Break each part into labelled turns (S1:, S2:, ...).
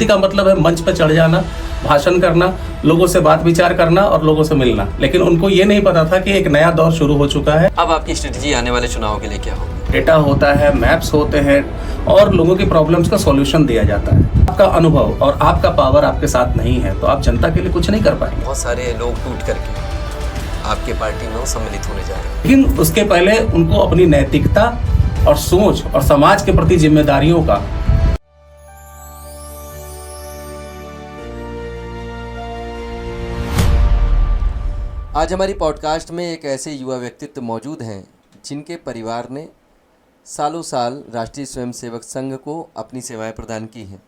S1: का मतलब है मंच पर चढ़ जाना, भाषण करना, लोगों से बात विचार करना और लोगों से मिलना। लेकिन उनको ये नहीं पता था कि एक नया दौर शुरू हो चुका है।
S2: अब आपकी स्ट्रेटजी आने वाले चुनाव के लिए क्या होगी?
S1: डेटा होता है, मैप्स होते हैं और लोगों की प्रॉब्लम्स का सॉल्यूशन दिया जाता है। आपका अनुभव और आपका पावर आपके साथ नहीं है तो आप जनता के लिए कुछ नहीं कर पाएंगे।
S2: बहुत सारे लोग टूट करके आपके पार्टी में सम्मिलित होने जा रहे हैं,
S1: लेकिन उसके पहले उनको अपनी नैतिकता और सोच और समाज के प्रति जिम्मेदारियों का
S2: आज हमारी पॉडकास्ट में एक ऐसे युवा व्यक्तित्व मौजूद हैं जिनके परिवार ने सालों साल राष्ट्रीय स्वयंसेवक संघ को अपनी सेवाएं प्रदान की हैं।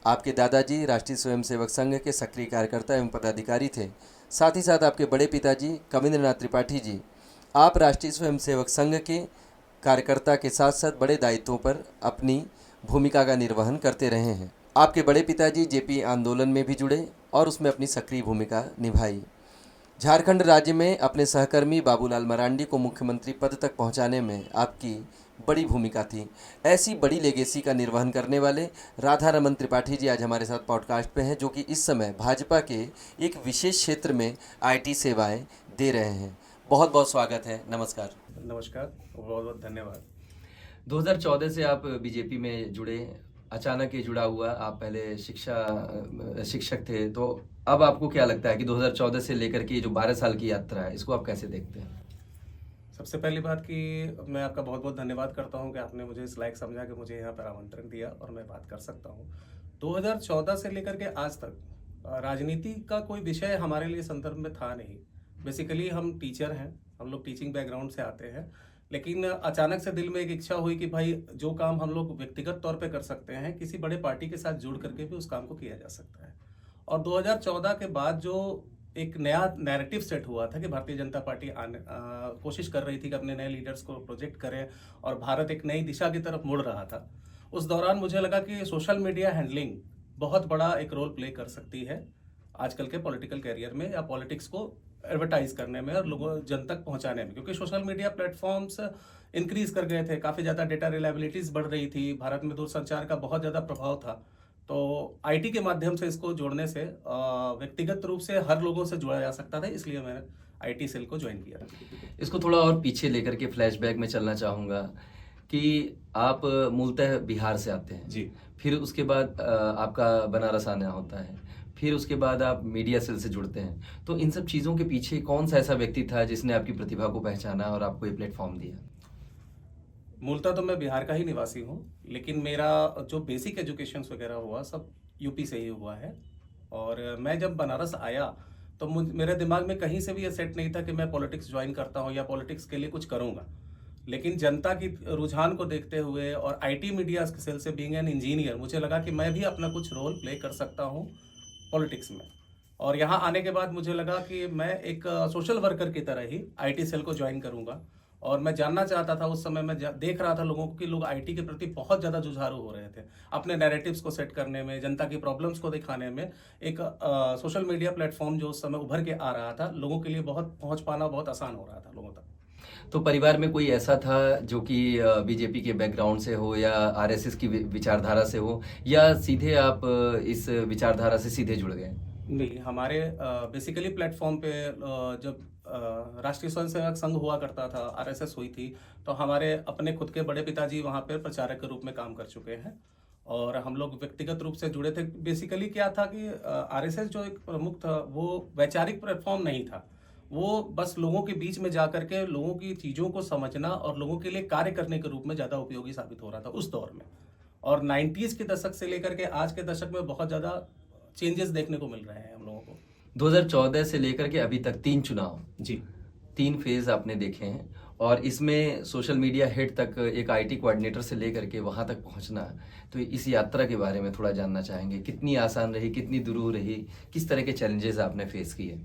S2: आपके दादाजी राष्ट्रीय स्वयंसेवक संघ के सक्रिय कार्यकर्ता एवं पदाधिकारी थे। साथ ही साथ आपके बड़े पिताजी कविंद्रनाथ त्रिपाठी जी, आप राष्ट्रीय स्वयंसेवक संघ के कार्यकर्ता के साथ साथ बड़े दायित्वों पर अपनी भूमिका का निर्वहन करते रहे हैं। आपके बड़े पिताजी जेपी आंदोलन में भी जुड़े और उसमें अपनी सक्रिय भूमिका निभाई। झारखंड राज्य में अपने सहकर्मी बाबूलाल मरांडी को मुख्यमंत्री पद तक पहुंचाने में आपकी बड़ी भूमिका थी। ऐसी बड़ी लेगेसी का निर्वहन करने वाले राधा रमन त्रिपाठी जी आज हमारे साथ पॉडकास्ट पे हैं, जो कि इस समय भाजपा के एक विशेष क्षेत्र में आईटी सेवाएं दे रहे हैं। बहुत बहुत स्वागत है। नमस्कार।
S1: नमस्कार, बहुत बहुत धन्यवाद।
S2: 2014 से आप बीजेपी में जुड़े, अचानक ये जुड़ा हुआ। आप पहले शिक्षक थे, तो अब आपको क्या लगता है कि 2014 से लेकर के जो 12 साल की यात्रा है, इसको आप कैसे देखते हैं?
S1: सबसे पहली बात कि मैं आपका बहुत बहुत धन्यवाद करता हूं कि आपने मुझे इस लायक समझा कि मुझे यहाँ पर आमंत्रण दिया और मैं बात कर सकता हूं। 2014 से लेकर के आज तक राजनीति का कोई विषय हमारे लिए संदर्भ में था नहीं। बेसिकली हम टीचर हैं, हम लोग टीचिंग बैकग्राउंड से आते हैं, लेकिन अचानक से दिल में एक इच्छा हुई कि भाई जो काम हम लोग व्यक्तिगत तौर पे कर सकते हैं, किसी बड़े पार्टी के साथ जुड़ करके भी उस काम को किया जा सकता है। और 2014 के बाद जो एक नया नैरेटिव सेट हुआ था कि भारतीय जनता पार्टी कोशिश कर रही थी कि अपने नए लीडर्स को प्रोजेक्ट करे और भारत एक नई दिशा की तरफ मुड़ रहा था। उस दौरान मुझे लगा कि सोशल मीडिया हैंडलिंग बहुत बड़ा एक रोल प्ले कर सकती है आजकल के पॉलिटिकल कैरियर में या पॉलिटिक्स को एडवर्टाइज करने में और लोगों जन तक पहुंचाने में, क्योंकि सोशल मीडिया प्लेटफॉर्म्स इंक्रीज कर गए थे, काफ़ी ज़्यादा डेटा रिलायबिलिटीज बढ़ रही थी, भारत में दूरसंचार का बहुत ज़्यादा प्रभाव था। तो आईटी के माध्यम से इसको जोड़ने से व्यक्तिगत रूप से हर लोगों से जुड़ा जा सकता था, इसलिए मैंने आईटी सेल को ज्वाइन किया।
S2: इसको थोड़ा और पीछे लेकर के फ्लैशबैक में चलना चाहूँगा कि आप मूलतः बिहार से आते हैं
S1: जी।
S2: फिर उसके बाद आपका बनारस आना होता है, फिर उसके बाद आप मीडिया सेल से जुड़ते हैं। तो इन सब चीज़ों के पीछे कौन सा ऐसा व्यक्ति था जिसने आपकी प्रतिभा को पहचाना और आपको ये प्लेटफॉर्म दिया?
S1: मूलतः तो मैं बिहार का ही निवासी हूँ, लेकिन मेरा जो बेसिक एजुकेशन वगैरह हुआ सब यूपी से ही हुआ है। और मैं जब बनारस आया तो मेरे दिमाग में कहीं से भी ये सेट नहीं था कि मैं पॉलिटिक्स ज्वाइन करता हूँ या पॉलिटिक्स के लिए कुछ करूँगा। लेकिन जनता की रुझान को देखते हुए और आईटी मीडिया सेल से बीइंग एन इंजीनियर, मुझे लगा कि मैं भी अपना कुछ रोल प्ले कर सकता हूँ पॉलिटिक्स में। और यहाँ आने के बाद मुझे लगा कि मैं एक सोशल वर्कर की तरह ही आईटी सेल को ज्वाइन करूँगा। और मैं जानना चाहता था, उस समय मैं देख रहा था लोगों को कि लोग आईटी के प्रति बहुत ज़्यादा जुझारू हो रहे थे, अपने नैरेटिव्स को सेट करने में, जनता की प्रॉब्लम्स को दिखाने में। एक सोशल मीडिया प्लेटफॉर्म जो उस समय उभर के आ रहा था, लोगों के लिए बहुत पहुंच पाना बहुत आसान हो रहा था लोगों तक।
S2: तो परिवार में कोई ऐसा था जो कि बीजेपी के बैकग्राउंड से हो या आरएसएस की विचारधारा से हो, या सीधे आप इस विचारधारा से सीधे जुड़ गए?
S1: नहीं, हमारे बेसिकली प्लेटफॉर्म पे जब राष्ट्रीय स्वयंसेवक संघ हुआ करता था, आरएसएस हुई थी, तो हमारे अपने खुद के बड़े पिताजी वहाँ पे प्रचारक के रूप में काम कर चुके हैं और हम लोग व्यक्तिगत रूप से जुड़े थे। बेसिकली क्या था कि आरएसएस जो एक प्रमुख था वो वैचारिक प्लेटफॉर्म नहीं था, वो बस लोगों के बीच में जा करके लोगों की चीज़ों को समझना और लोगों के लिए कार्य करने के रूप में ज़्यादा उपयोगी साबित हो रहा था उस दौर में। और 90s के दशक से लेकर के आज के दशक में बहुत ज़्यादा चेंजेस देखने को मिल रहे हैं हम लोगों को।
S2: 2014 से लेकर के अभी तक 3 चुनाव,
S1: जी,
S2: 3 फेज आपने देखे हैं, और इसमें सोशल मीडिया हेड तक एक आईटी कोऑर्डिनेटर से लेकर के वहां तक पहुंचना, तो इस यात्रा के बारे में थोड़ा जानना चाहेंगे। कितनी आसान रही, कितनी दुरूह रही, किस तरह के चैलेंजेस आपने फेस किए?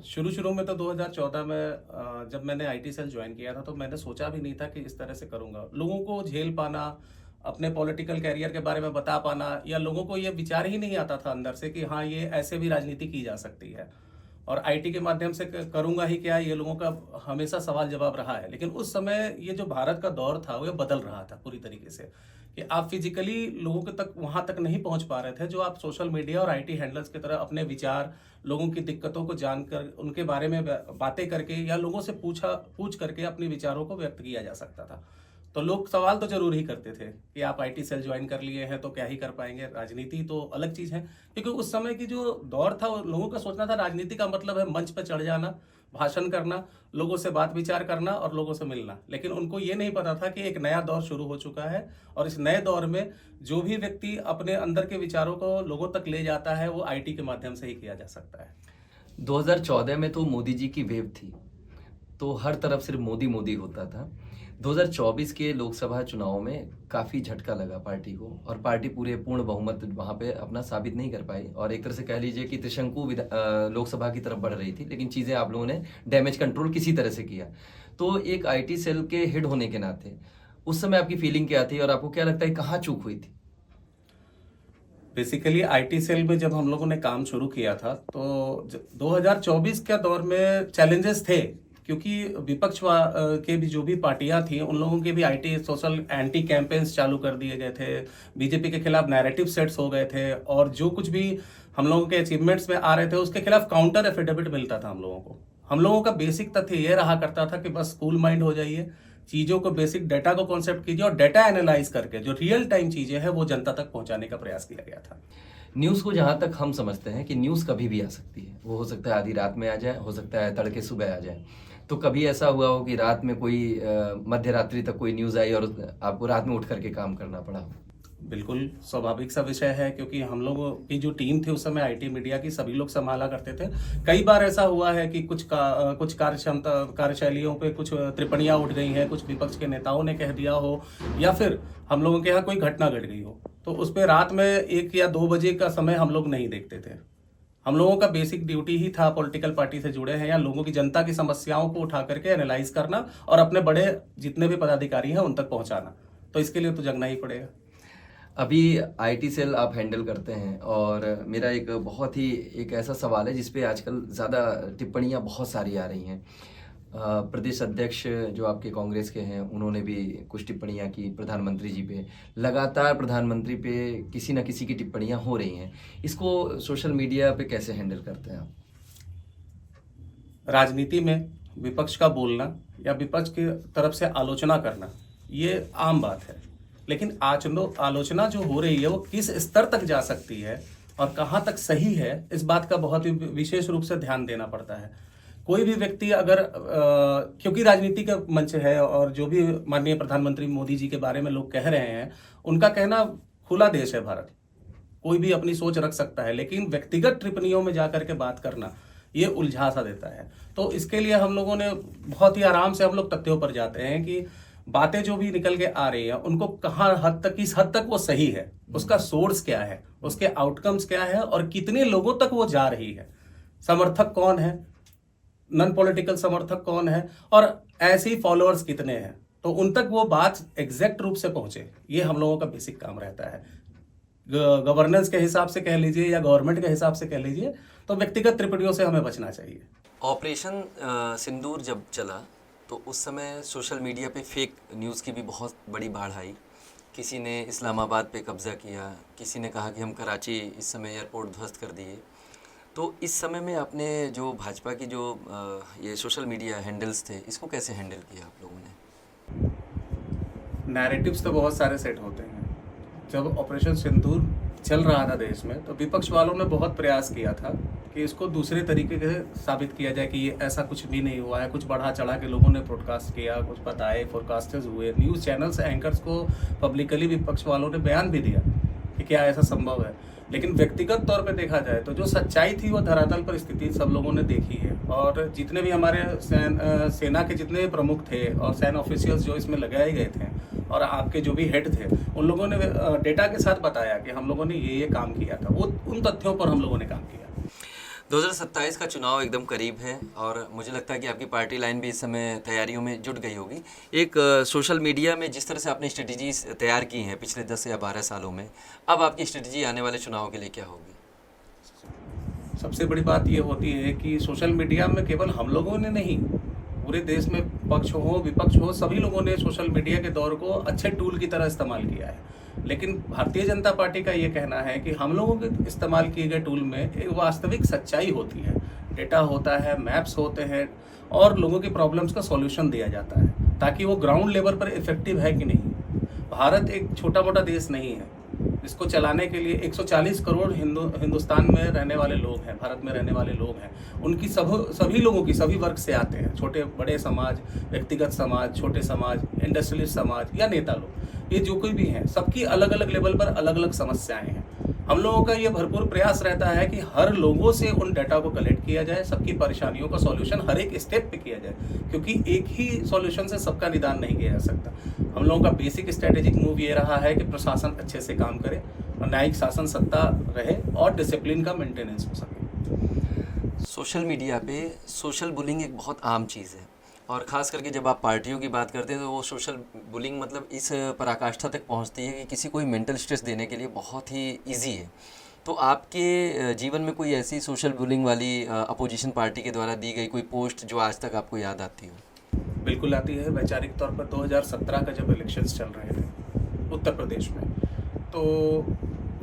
S1: शुरू में तो 2014 में जब मैंने आईटी सेल ज्वाइन किया था तो मैंने सोचा भी नहीं था कि इस तरह से करूँगा। लोगों को झेल पाना, अपने पॉलिटिकल कैरियर के बारे में बता पाना, या लोगों को ये विचार ही नहीं आता था अंदर से कि हाँ ये ऐसे भी राजनीति की जा सकती है और आईटी के माध्यम से करूँगा ही क्या, ये लोगों का हमेशा सवाल जवाब रहा है। लेकिन उस समय ये जो भारत का दौर था वो बदल रहा था पूरी तरीके से, कि आप फिजिकली लोगों के तक वहां तक नहीं पहुंच पा रहे थे, जो आप सोशल मीडिया और आईटी हैंडल्स की तरह अपने विचार, लोगों की दिक्कतों को जानकर उनके बारे में बातें करके या लोगों से पूछ करके अपने विचारों को व्यक्त किया जा सकता था। तो लोग सवाल तो जरूर ही करते थे कि आप आईटी सेल ज्वाइन कर लिए हैं तो क्या ही कर पाएंगे, राजनीति तो अलग चीज है। क्योंकि उस समय की जो दौर था, वो लोगों का सोचना था राजनीति का मतलब है मंच पर चढ़ जाना, भाषण करना, लोगों से बात विचार करना और लोगों से मिलना। लेकिन उनको ये नहीं पता था कि एक नया दौर शुरू हो चुका है और इस नए दौर में जो भी व्यक्ति अपने अंदर के विचारों को लोगों तक ले जाता है वो आईटी के माध्यम से ही किया जा सकता है।
S3: 2014 में तो मोदी जी की वेव थी, तो हर तरफ सिर्फ मोदी मोदी होता था। 2024 के लोकसभा चुनाव में काफ़ी झटका लगा पार्टी को, और पार्टी पूर्ण बहुमत वहाँ पे अपना साबित नहीं कर पाई, और एक तरह से कह लीजिए कि त्रिशंकु लोकसभा की तरफ बढ़ रही थी, लेकिन चीज़ें आप लोगों ने डैमेज कंट्रोल किसी तरह से किया। तो एक आईटी सेल के हेड होने के नाते उस समय आपकी फीलिंग क्या थी, और आपको क्या लगता है कहाँ चूक हुई थी?
S1: बेसिकली आईटी सेल में जब हम लोगों ने काम शुरू किया था तो 2024 के दौर में चैलेंजेस थे, क्योंकि विपक्ष के भी जो भी पार्टियां थी उन लोगों के भी आईटी सोशल एंटी कैंपेन्स चालू कर दिए गए थे, बीजेपी के खिलाफ नैरेटिव सेट्स हो गए थे, और जो कुछ भी हम लोगों के अचीवमेंट्स में आ रहे थे उसके खिलाफ काउंटर एफिडेविट मिलता था हम लोगों को। हम लोगों का बेसिक तथ्य ये रहा करता था कि बस कूल माइंड हो जाइए, चीजों को बेसिक डाटा को कॉन्सेप्ट कीजिए और डाटा एनालाइज करके जो रियल टाइम चीजें हैं वो जनता तक पहुंचाने का प्रयास किया गया था।
S3: न्यूज़ को जहाँ तक हम समझते हैं कि न्यूज़ कभी भी आ सकती है, वो हो सकता है आधी रात में आ जाए, हो सकता है तड़के सुबह आ जाए। तो कभी ऐसा हुआ हो कि रात में कोई मध्य रात्रि तक कोई न्यूज़ आई और आपको रात में उठ करके काम करना पड़ा हो?
S1: बिल्कुल स्वाभाविक सा विषय है, क्योंकि हम लोगों की जो टीम थी उस समय आईटी मीडिया की सभी लोग संभाला करते थे। कई बार ऐसा हुआ है कि कुछ कार्यशैलियों पे कुछ टिप्पणियां उठ गई हैं, कुछ विपक्ष के नेताओं ने कह दिया हो, या फिर हम लोगों के यहाँ कोई घटना घट गई हो, तो उस पर रात में 1 या 2 बजे का समय हम लोग नहीं देखते थे। हम लोगों का बेसिक ड्यूटी ही था, पॉलिटिकल पार्टी से जुड़े हैं या लोगों की जनता की समस्याओं को उठा करके एनालाइज करना और अपने बड़े जितने भी पदाधिकारी हैं उन तक पहुंचाना। तो इसके लिए तो जगना ही पड़ेगा।
S3: अभी आईटी सेल आप हैंडल करते हैं, और मेरा एक ऐसा सवाल है जिस पे आजकल ज़्यादा टिप्पणियां बहुत सारी आ रही हैं। प्रदेश अध्यक्ष जो आपके कांग्रेस के हैं उन्होंने भी कुछ टिप्पणियां की प्रधानमंत्री जी पे, लगातार प्रधानमंत्री पे किसी न किसी की टिप्पणियां हो रही हैं। इसको सोशल मीडिया पे कैसे हैंडल करते हैं आप?
S1: राजनीति में विपक्ष का बोलना या विपक्ष की तरफ से आलोचना करना ये आम बात है, लेकिन आलोचना जो हो रही है वो किस स्तर तक जा सकती है और कहाँ तक सही है, इस बात का बहुत ही विशेष रूप से ध्यान देना पड़ता है। कोई भी व्यक्ति अगर क्योंकि राजनीति का मंच है और जो भी माननीय प्रधानमंत्री मोदी जी के बारे में लोग कह रहे हैं, उनका कहना खुला देश है भारत, कोई भी अपनी सोच रख सकता है, लेकिन व्यक्तिगत टिप्पणियों में जाकर के बात करना ये उलझा सा देता है। तो इसके लिए हम लोगों ने बहुत ही आराम से हम लोग तथ्यों पर जाते हैं कि बातें जो भी निकल के आ रही है उनको कहाँ हद तक, किस हद तक वो सही है, उसका सोर्स क्या है, उसके आउटकम्स क्या है और कितने लोगों तक वो जा रही है, समर्थक कौन है, नॉन पॉलिटिकल समर्थक कौन है और ऐसे ही फॉलोअर्स कितने हैं, तो उन तक वो बात एग्जैक्ट रूप से पहुंचे। ये हम लोगों का बेसिक काम रहता है। गवर्नेंस के हिसाब से कह लीजिए या गवर्नमेंट के हिसाब से कह लीजिए, तो व्यक्तिगत टिप्पणियों से हमें बचना चाहिए।
S2: ऑपरेशन सिंदूर जब चला तो उस समय सोशल मीडिया पे फेक न्यूज़ की भी बहुत बड़ी बाढ़ आई। किसी ने इस्लामाबाद पे कब्ज़ा किया, किसी ने कहा कि हम कराची इस समय एयरपोर्ट ध्वस्त कर दिए। तो इस समय में आपने जो भाजपा की जो ये सोशल मीडिया हैंडल्स थे, इसको कैसे हैंडल किया आप लोगों ने?
S1: नैरेटिव्स तो बहुत सारे सेट होते हैं। जब ऑपरेशन सिंदूर चल रहा था देश में, तो विपक्ष वालों ने बहुत प्रयास किया था कि इसको दूसरे तरीके से साबित किया जाए कि ये ऐसा कुछ भी नहीं हुआ है। कुछ बढ़ा चढ़ा के लोगों ने ब्रॉडकास्ट किया, कुछ बताए, फोरकास्टर्स हुए, न्यूज़ चैनल्स एंकर्स को पब्लिकली विपक्ष वालों ने बयान भी दिया कि क्या ऐसा संभव है। लेकिन व्यक्तिगत तौर पे देखा जाए तो जो सच्चाई थी वो धरातल पर स्थिति सब लोगों ने देखी है, और जितने भी हमारे सेना के जितने प्रमुख थे और सैन्य ऑफिशियल्स जो इसमें लगाए गए थे और आपके जो भी हेड थे, उन लोगों ने डेटा के साथ बताया कि हम लोगों ने ये काम किया था। वो उन तथ्यों पर हम लोगों ने काम किया।
S2: 2027 का चुनाव एकदम करीब है और मुझे लगता है कि आपकी पार्टी लाइन भी इस समय तैयारियों में जुट गई होगी। एक सोशल मीडिया में जिस तरह से आपने स्ट्रेटजीज तैयार की हैं पिछले 10 या 12 सालों में, अब आपकी स्ट्रेटजी आने वाले चुनाव के लिए क्या होगी?
S1: सबसे बड़ी बात ये होती है कि सोशल मीडिया में केवल हम लोगों ने नहीं, पूरे देश में पक्ष हो विपक्ष हो, सभी लोगों ने सोशल मीडिया के दौर को अच्छे टूल की तरह इस्तेमाल किया है। लेकिन भारतीय जनता पार्टी का ये कहना है कि हम लोगों के इस्तेमाल किए गए टूल में एक वास्तविक सच्चाई होती है, डेटा होता है, मैप्स होते हैं और लोगों की प्रॉब्लम्स का सॉल्यूशन दिया जाता है ताकि वो ग्राउंड लेवल पर इफेक्टिव है कि नहीं। भारत एक छोटा मोटा देश नहीं है जिसको चलाने के लिए 140 करोड़ हिंदुस्तान में रहने वाले लोग हैं, भारत में रहने वाले लोग हैं। उनकी सभी लोगों की सभी वर्ग से आते हैं, छोटे बड़े समाज, व्यक्तिगत समाज, छोटे समाज, इंडस्ट्रियलिस्ट समाज या नेता लोग, ये जो कोई भी हैं, सबकी अलग अलग लेवल पर अलग अलग समस्याएं हैं। हम लोगों का ये भरपूर प्रयास रहता है कि हर लोगों से उन डाटा को कलेक्ट किया जाए, सबकी परेशानियों का सॉल्यूशन हर एक स्टेप पे किया जाए, क्योंकि एक ही सॉल्यूशन से सबका निदान नहीं किया जा सकता। हम लोगों का बेसिक स्ट्रेटेजिक मूव ये रहा है कि प्रशासन अच्छे से काम करे और न्यायिक शासन सत्ता रहे और डिसिप्लिन का मेंटेनेंस हो सके।
S2: सोशल मीडिया पे सोशल बुलिंग एक बहुत आम चीज़ है और ख़ास करके जब आप पार्टियों की बात करते हैं तो वो सोशल बुलिंग मतलब इस पराकाष्ठा तक पहुंचती है कि किसी को मेंटल स्ट्रेस देने के लिए बहुत ही इजी है। तो आपके जीवन में कोई ऐसी सोशल बुलिंग वाली अपोजिशन पार्टी के द्वारा दी गई कोई पोस्ट जो आज तक आपको याद आती हो?
S1: बिल्कुल आती है। वैचारिक तौर पर 2017 का जब इलेक्शंस चल रहे थे उत्तर प्रदेश में, तो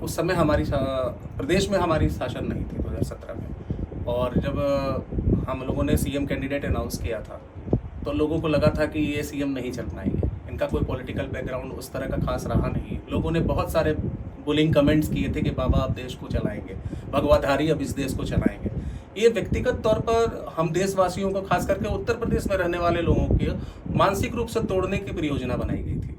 S1: उस समय प्रदेश में हमारी शासन नहीं थी 2017 में, और जब हम लोगों ने सीएम कैंडिडेट अनाउंस किया था तो लोगों को लगा था कि ये सीएम नहीं चल पाएंगे, इनका कोई पॉलिटिकल बैकग्राउंड उस तरह का खास रहा नहीं। लोगों ने बहुत सारे बुलिंग कमेंट्स किए थे कि बाबा अब देश को चलाएंगे, भगवाधारी अब इस देश को चलाएंगे। ये व्यक्तिगत तौर पर हम देशवासियों को, खास करके उत्तर प्रदेश में रहने वाले लोगों के मानसिक रूप से तोड़ने की परियोजना बनाई गई थी।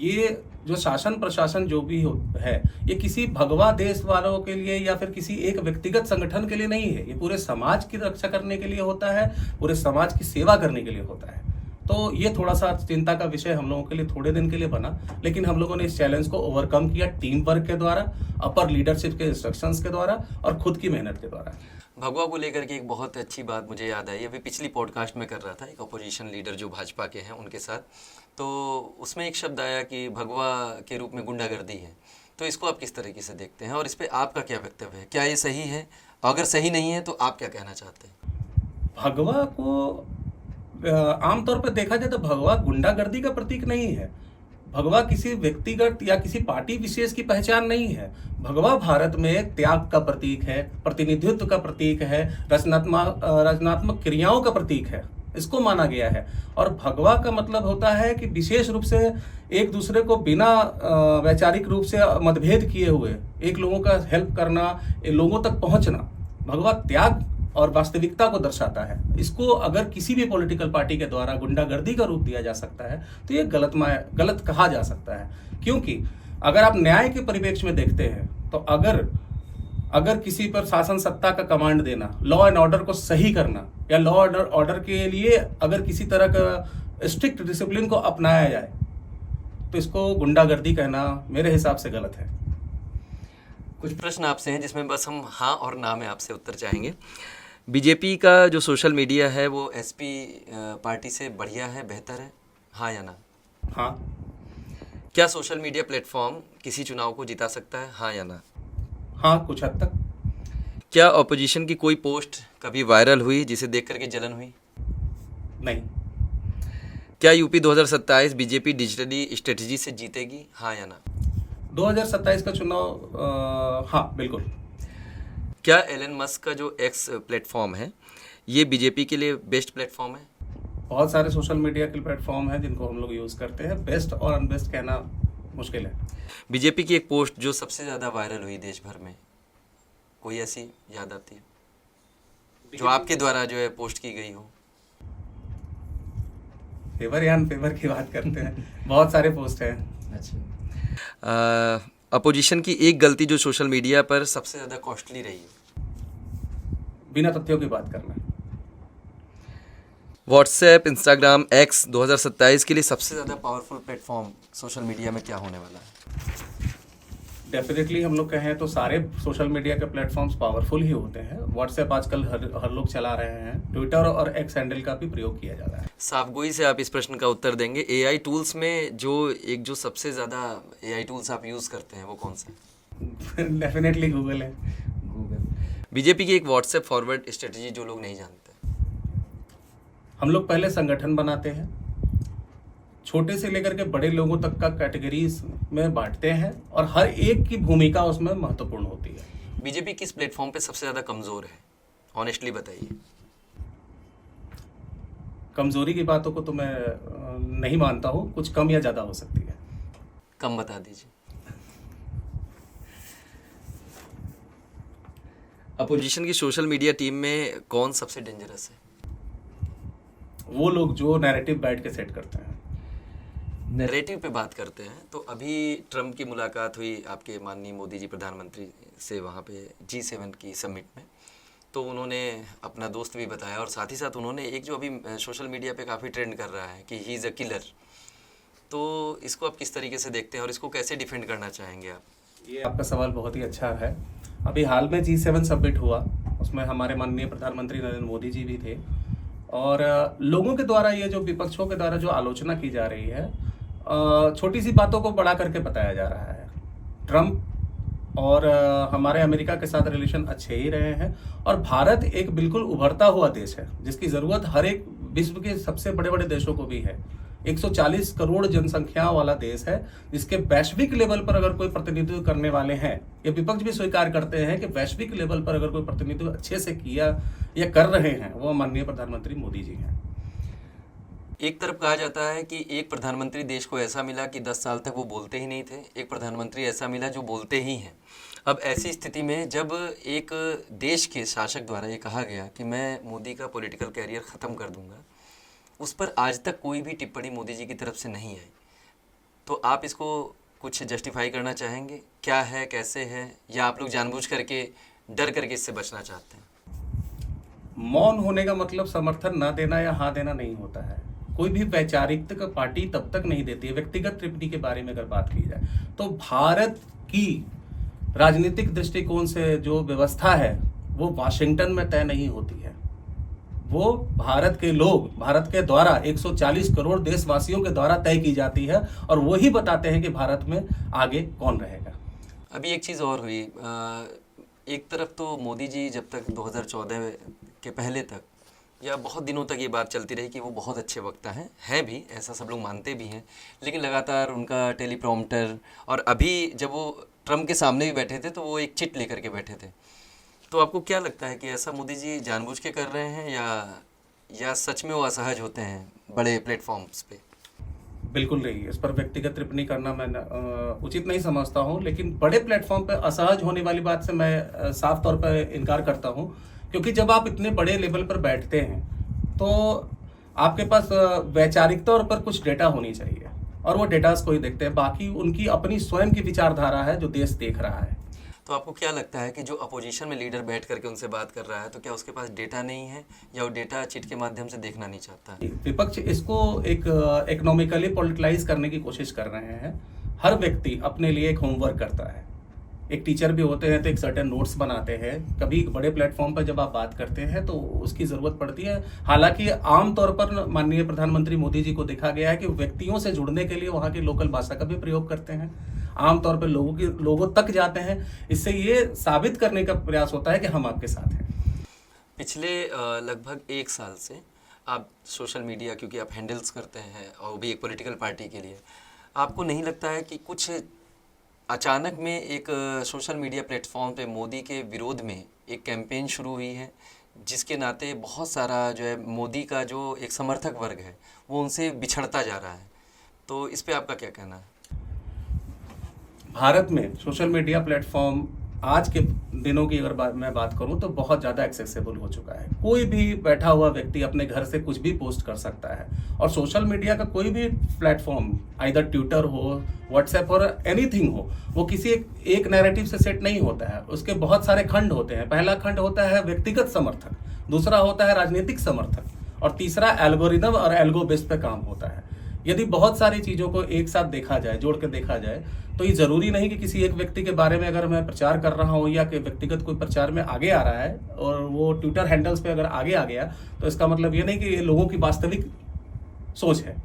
S1: ये जो शासन प्रशासन जो भी है, ये किसी भगवा देश वालों के लिए या फिर किसी एक व्यक्तिगत संगठन के लिए नहीं है, ये पूरे समाज की रक्षा करने के लिए होता है, पूरे समाज की सेवा करने के लिए होता है। तो ये थोड़ा सा चिंता का विषय हम लोगों के लिए थोड़े दिन के लिए बना, लेकिन हम लोगों ने इस चैलेंज को ओवरकम किया टीम वर्क के द्वारा, अपर लीडरशिप के इंस्ट्रक्शंस के द्वारा और खुद की मेहनत के द्वारा।
S2: भगवा को लेकर के एक बहुत अच्छी बात मुझे याद आई, अभी पिछली पॉडकास्ट में कर रहा था एक अपोजिशन लीडर जो भाजपा के हैं उनके साथ, तो उसमें एक शब्द आया कि भगवा के रूप में गुंडागर्दी है। तो इसको आप किस तरीके से देखते हैं और इस पे आपका क्या वक्तव्य है? क्या ये सही है? अगर सही नहीं है तो आप क्या कहना चाहते हैं?
S1: भगवा को आमतौर पर देखा जाए तो भगवा गुंडागर्दी का प्रतीक नहीं है। भगवा किसी व्यक्तिगत या किसी पार्टी विशेष की पहचान नहीं है। भगवा भारत में त्याग का प्रतीक है, प्रतिनिधित्व का प्रतीक है, रचनात्मक क्रियाओं का प्रतीक है, इसको माना गया है। और भगवा का मतलब होता है कि विशेष रूप से एक दूसरे को बिना वैचारिक रूप से मतभेद किए हुए एक लोगों का हेल्प करना, लोगों तक पहुंचना। भगवा त्याग और वास्तविकता को दर्शाता है। इसको अगर किसी भी पॉलिटिकल पार्टी के द्वारा गुंडागर्दी का रूप दिया जा सकता है तो ये गलत कहा जा सकता है, क्योंकि अगर आप न्याय के परिप्रेक्ष्य में देखते हैं तो अगर किसी पर शासन सत्ता का कमांड देना, लॉ एंड ऑर्डर को सही करना या लॉ एंड ऑर्डर के लिए अगर किसी तरह का स्ट्रिक्ट डिसिप्लिन को अपनाया जाए तो इसको गुंडागर्दी कहना मेरे हिसाब से गलत है।
S2: कुछ प्रश्न आपसे हैं जिसमें बस हम हाँ और ना में आपसे उत्तर चाहेंगे। बीजेपी का जो सोशल मीडिया है वो एसपी पार्टी से बढ़िया है, बेहतर है, हाँ या ना?
S1: हाँ।
S2: क्या सोशल मीडिया प्लेटफॉर्म किसी चुनाव को जिता सकता है, हाँ या ना?
S1: हाँ, कुछ हद तक।
S2: क्या ऑपोजिशन की कोई पोस्ट कभी वायरल हुई जिसे देख करके जलन हुई?
S1: नहीं।
S2: क्या यूपी 2027 बीजेपी डिजिटली स्ट्रेटजी से जीतेगी, हाँ या ना?
S1: 2027 का चुनाव हाँ बिल्कुल।
S2: क्या एलन मस्क का जो एक्स प्लेटफॉर्म है ये बीजेपी के लिए बेस्ट प्लेटफॉर्म है?
S1: बहुत सारे सोशल मीडिया के प्लेटफॉर्म हैं जिनको हम लोग यूज़ करते हैं, बेस्ट और अनबेस्ट कहना मुश्किल है।
S2: बीजेपी की एक पोस्ट जो सबसे ज़्यादा वायरल हुई देश भर में, कोई ऐसी याद आती है जो आपके द्वारा जो है पोस्ट की गई हो?
S1: फेवर या अनफेवर की बात करते हैं, बहुत सारे पोस्ट हैं।
S2: अच्छा, अपोजिशन की एक गलती जो सोशल मीडिया पर सबसे ज़्यादा कॉस्टली रही है?
S1: बिना तथ्यों की बात करना।
S2: व्हाट्सएप, इंस्टाग्राम, एक्स 2027 के लिए सबसे ज़्यादा पावरफुल प्लेटफॉर्म सोशल मीडिया में क्या होने वाला है?
S1: डेफिनेटली हम लोग कहें तो सारे सोशल मीडिया के प्लेटफॉर्म्स पावरफुल ही होते हैं। व्हाट्सएप आजकल हर लोग चला रहे हैं, ट्विटर और एक्स हैंडल का भी प्रयोग किया जा रहा है।
S2: साफगोई से आप इस प्रश्न का उत्तर देंगे। एआई टूल्स में जो सबसे ज़्यादा एआई टूल्स आप यूज़ करते हैं वो कौन सा है?
S1: डेफिनेटली गूगल है।
S2: गूगल। बीजेपी की एक व्हाट्सएप फॉरवर्ड स्ट्रेटजी जो लोग नहीं जानते।
S1: हम लोग पहले संगठन बनाते हैं, छोटे से लेकर के बड़े लोगों तक का कैटेगरीज में बांटते हैं और हर एक की भूमिका उसमें महत्वपूर्ण होती है।
S2: बीजेपी किस प्लेटफॉर्म पे सबसे ज़्यादा कमज़ोर है, ऑनेस्टली बताइए।
S1: कमजोरी की बातों को तो मैं नहीं मानता हूँ, कुछ कम या ज़्यादा हो सकती है।
S2: कम बता दीजिए। अपोजिशन की सोशल मीडिया टीम में कौन सबसे डेंजरस है?
S1: वो लोग जो नैरेटिव बैठ के सेट करते हैं।
S2: नैरेटिव पे बात करते हैं तो अभी ट्रम्प की मुलाकात हुई आपके माननीय मोदी जी प्रधानमंत्री से वहाँ पे G7 की समिट में, तो उन्होंने अपना दोस्त भी बताया और साथ ही साथ उन्होंने एक जो अभी सोशल मीडिया पे काफ़ी ट्रेंड कर रहा है कि ही इज़ अ किलर, तो इसको आप किस तरीके से देखते हैं और इसको कैसे डिफेंड करना चाहेंगे आप?
S1: ये आपका सवाल बहुत ही अच्छा है। अभी हाल में G7 समिट हुआ, उसमें हमारे माननीय प्रधानमंत्री नरेंद्र मोदी जी भी थे और लोगों के द्वारा ये जो विपक्षों के द्वारा जो आलोचना की जा रही है, छोटी सी बातों को बड़ा करके बताया जा रहा है। ट्रम्प और हमारे अमेरिका के साथ रिलेशन अच्छे ही रहे हैं और भारत एक बिल्कुल उभरता हुआ देश है जिसकी ज़रूरत हर एक विश्व के सबसे बड़े बड़े देशों को भी है। 140 करोड़ जनसंख्या वाला देश है जिसके वैश्विक लेवल पर अगर कोई प्रतिनिधित्व करने वाले हैं, ये विपक्ष भी स्वीकार करते हैं कि वैश्विक लेवल पर अगर कोई प्रतिनिधित्व अच्छे से किया या कर रहे हैं, वो माननीय प्रधानमंत्री मोदी जी हैं।
S2: एक तरफ कहा जाता है कि एक प्रधानमंत्री देश को ऐसा मिला कि 10 साल तक वो बोलते ही नहीं थे, एक प्रधानमंत्री ऐसा मिला जो बोलते ही हैं। अब ऐसी स्थिति में जब एक देश के शासक द्वारा ये कहा गया कि मैं मोदी का पॉलिटिकल कैरियर ख़त्म कर दूंगा, उस पर आज तक कोई भी टिप्पणी मोदी जी की तरफ से नहीं आई, तो आप इसको कुछ जस्टिफाई करना चाहेंगे? क्या है, कैसे है, या आप लोग जानबूझ करके डर करके इससे बचना चाहते हैं?
S1: मौन होने का मतलब समर्थन ना देना या हाँ देना नहीं होता है। कोई भी वैचारिक पार्टी तब तक नहीं देती है। व्यक्तिगत टिप्पणी के बारे में अगर बात की जाए तो भारत की राजनीतिक दृष्टिकोण से जो व्यवस्था है वो वाशिंगटन में तय नहीं होती है, वो भारत के लोग, भारत के द्वारा 140 करोड़ देशवासियों के द्वारा तय की जाती है और वही बताते हैं कि भारत में आगे कौन रहेगा।
S2: अभी एक चीज़ और हुई, एक तरफ तो मोदी जी जब तक 2014 के पहले तक या बहुत दिनों तक ये बात चलती रही कि वो बहुत अच्छे वक्ता हैं भी, ऐसा सब लोग मानते भी हैं, लेकिन लगातार उनका टेलीप्रॉम्प्टर, और अभी जब वो ट्रम्प के सामने भी बैठे थे तो वो एक चिट लेकर के बैठे थे, तो आपको क्या लगता है कि ऐसा मोदी जी जानबूझ के कर रहे हैं या सच में वो असहज होते हैं बड़े प्लेटफॉर्म्स पे?
S1: बिल्कुल नहीं, इस पर व्यक्तिगत टिप्पणी करना मैं उचित नहीं समझता हूं, लेकिन बड़े प्लेटफॉर्म पर असहज होने वाली बात से मैं साफ तौर पर इनकार करता हूं, क्योंकि जब आप इतने बड़े लेवल पर बैठते हैं तो आपके पास वैचारिक तौर पर कुछ डेटा होनी चाहिए और वो डेटास को ही देखते हैं। बाकी उनकी अपनी स्वयं की विचारधारा है जो देश देख रहा है।
S2: तो आपको क्या लगता है कि जो अपोजिशन में लीडर बैठ करके उनसे बात कर रहा है, तो क्या उसके पास डेटा नहीं है या वो डेटा चिट के माध्यम से देखना नहीं चाहता?
S1: विपक्ष इसको एक इकोनॉमिकली पॉलिटिलाइज करने की कोशिश कर रहे हैं। हर व्यक्ति अपने लिए एक होमवर्क करता है, एक टीचर भी होते हैं तो एक सर्टेन नोट्स बनाते हैं। कभी बड़े प्लेटफॉर्म पर जब आप बात करते हैं तो उसकी ज़रूरत पड़ती है। हालांकि आमतौर पर माननीय प्रधानमंत्री मोदी जी को देखा गया है कि व्यक्तियों से जुड़ने के लिए वहाँ की लोकल भाषा का भी प्रयोग करते हैं, आमतौर पर लोगों तक जाते हैं। इससे ये साबित करने का प्रयास होता है कि हम आपके साथ हैं।
S2: पिछले लगभग 1 साल से आप सोशल मीडिया, क्योंकि आप हैंडल्स करते हैं और वो भी एक पॉलिटिकल पार्टी के लिए, आपको नहीं लगता है कि कुछ अचानक में एक सोशल मीडिया प्लेटफॉर्म पे मोदी के विरोध में एक कैंपेन शुरू हुई है, जिसके नाते बहुत सारा जो है मोदी का जो एक समर्थक वर्ग है वो उनसे बिछड़ता जा रहा है, तो इस पे आपका क्या कहना है?
S1: भारत में सोशल मीडिया प्लेटफॉर्म आज के दिनों की अगर मैं बात करूं तो बहुत ज़्यादा एक्सेसिबल हो चुका है। कोई भी बैठा हुआ व्यक्ति अपने घर से कुछ भी पोस्ट कर सकता है और सोशल मीडिया का कोई भी प्लेटफॉर्म, आइदर ट्विटर हो, व्हाट्सएप और एनीथिंग हो, वो किसी एक नैरेटिव से सेट नहीं होता है। उसके बहुत सारे खंड होते हैं। पहला खंड होता है व्यक्तिगत समर्थक, दूसरा होता है राजनीतिक समर्थक और तीसरा एल्गोरिदम और एल्गो बेस पे काम होता है। यदि बहुत सारी चीज़ों को एक साथ देखा जाए, जोड़ के देखा जाए, तो ये ज़रूरी नहीं कि किसी एक व्यक्ति के बारे में अगर मैं प्रचार कर रहा हूँ या कि व्यक्तिगत कोई प्रचार में आगे आ रहा है और वो ट्विटर हैंडल्स पे अगर आगे आ गया तो इसका मतलब ये नहीं कि ये लोगों की वास्तविक सोच है।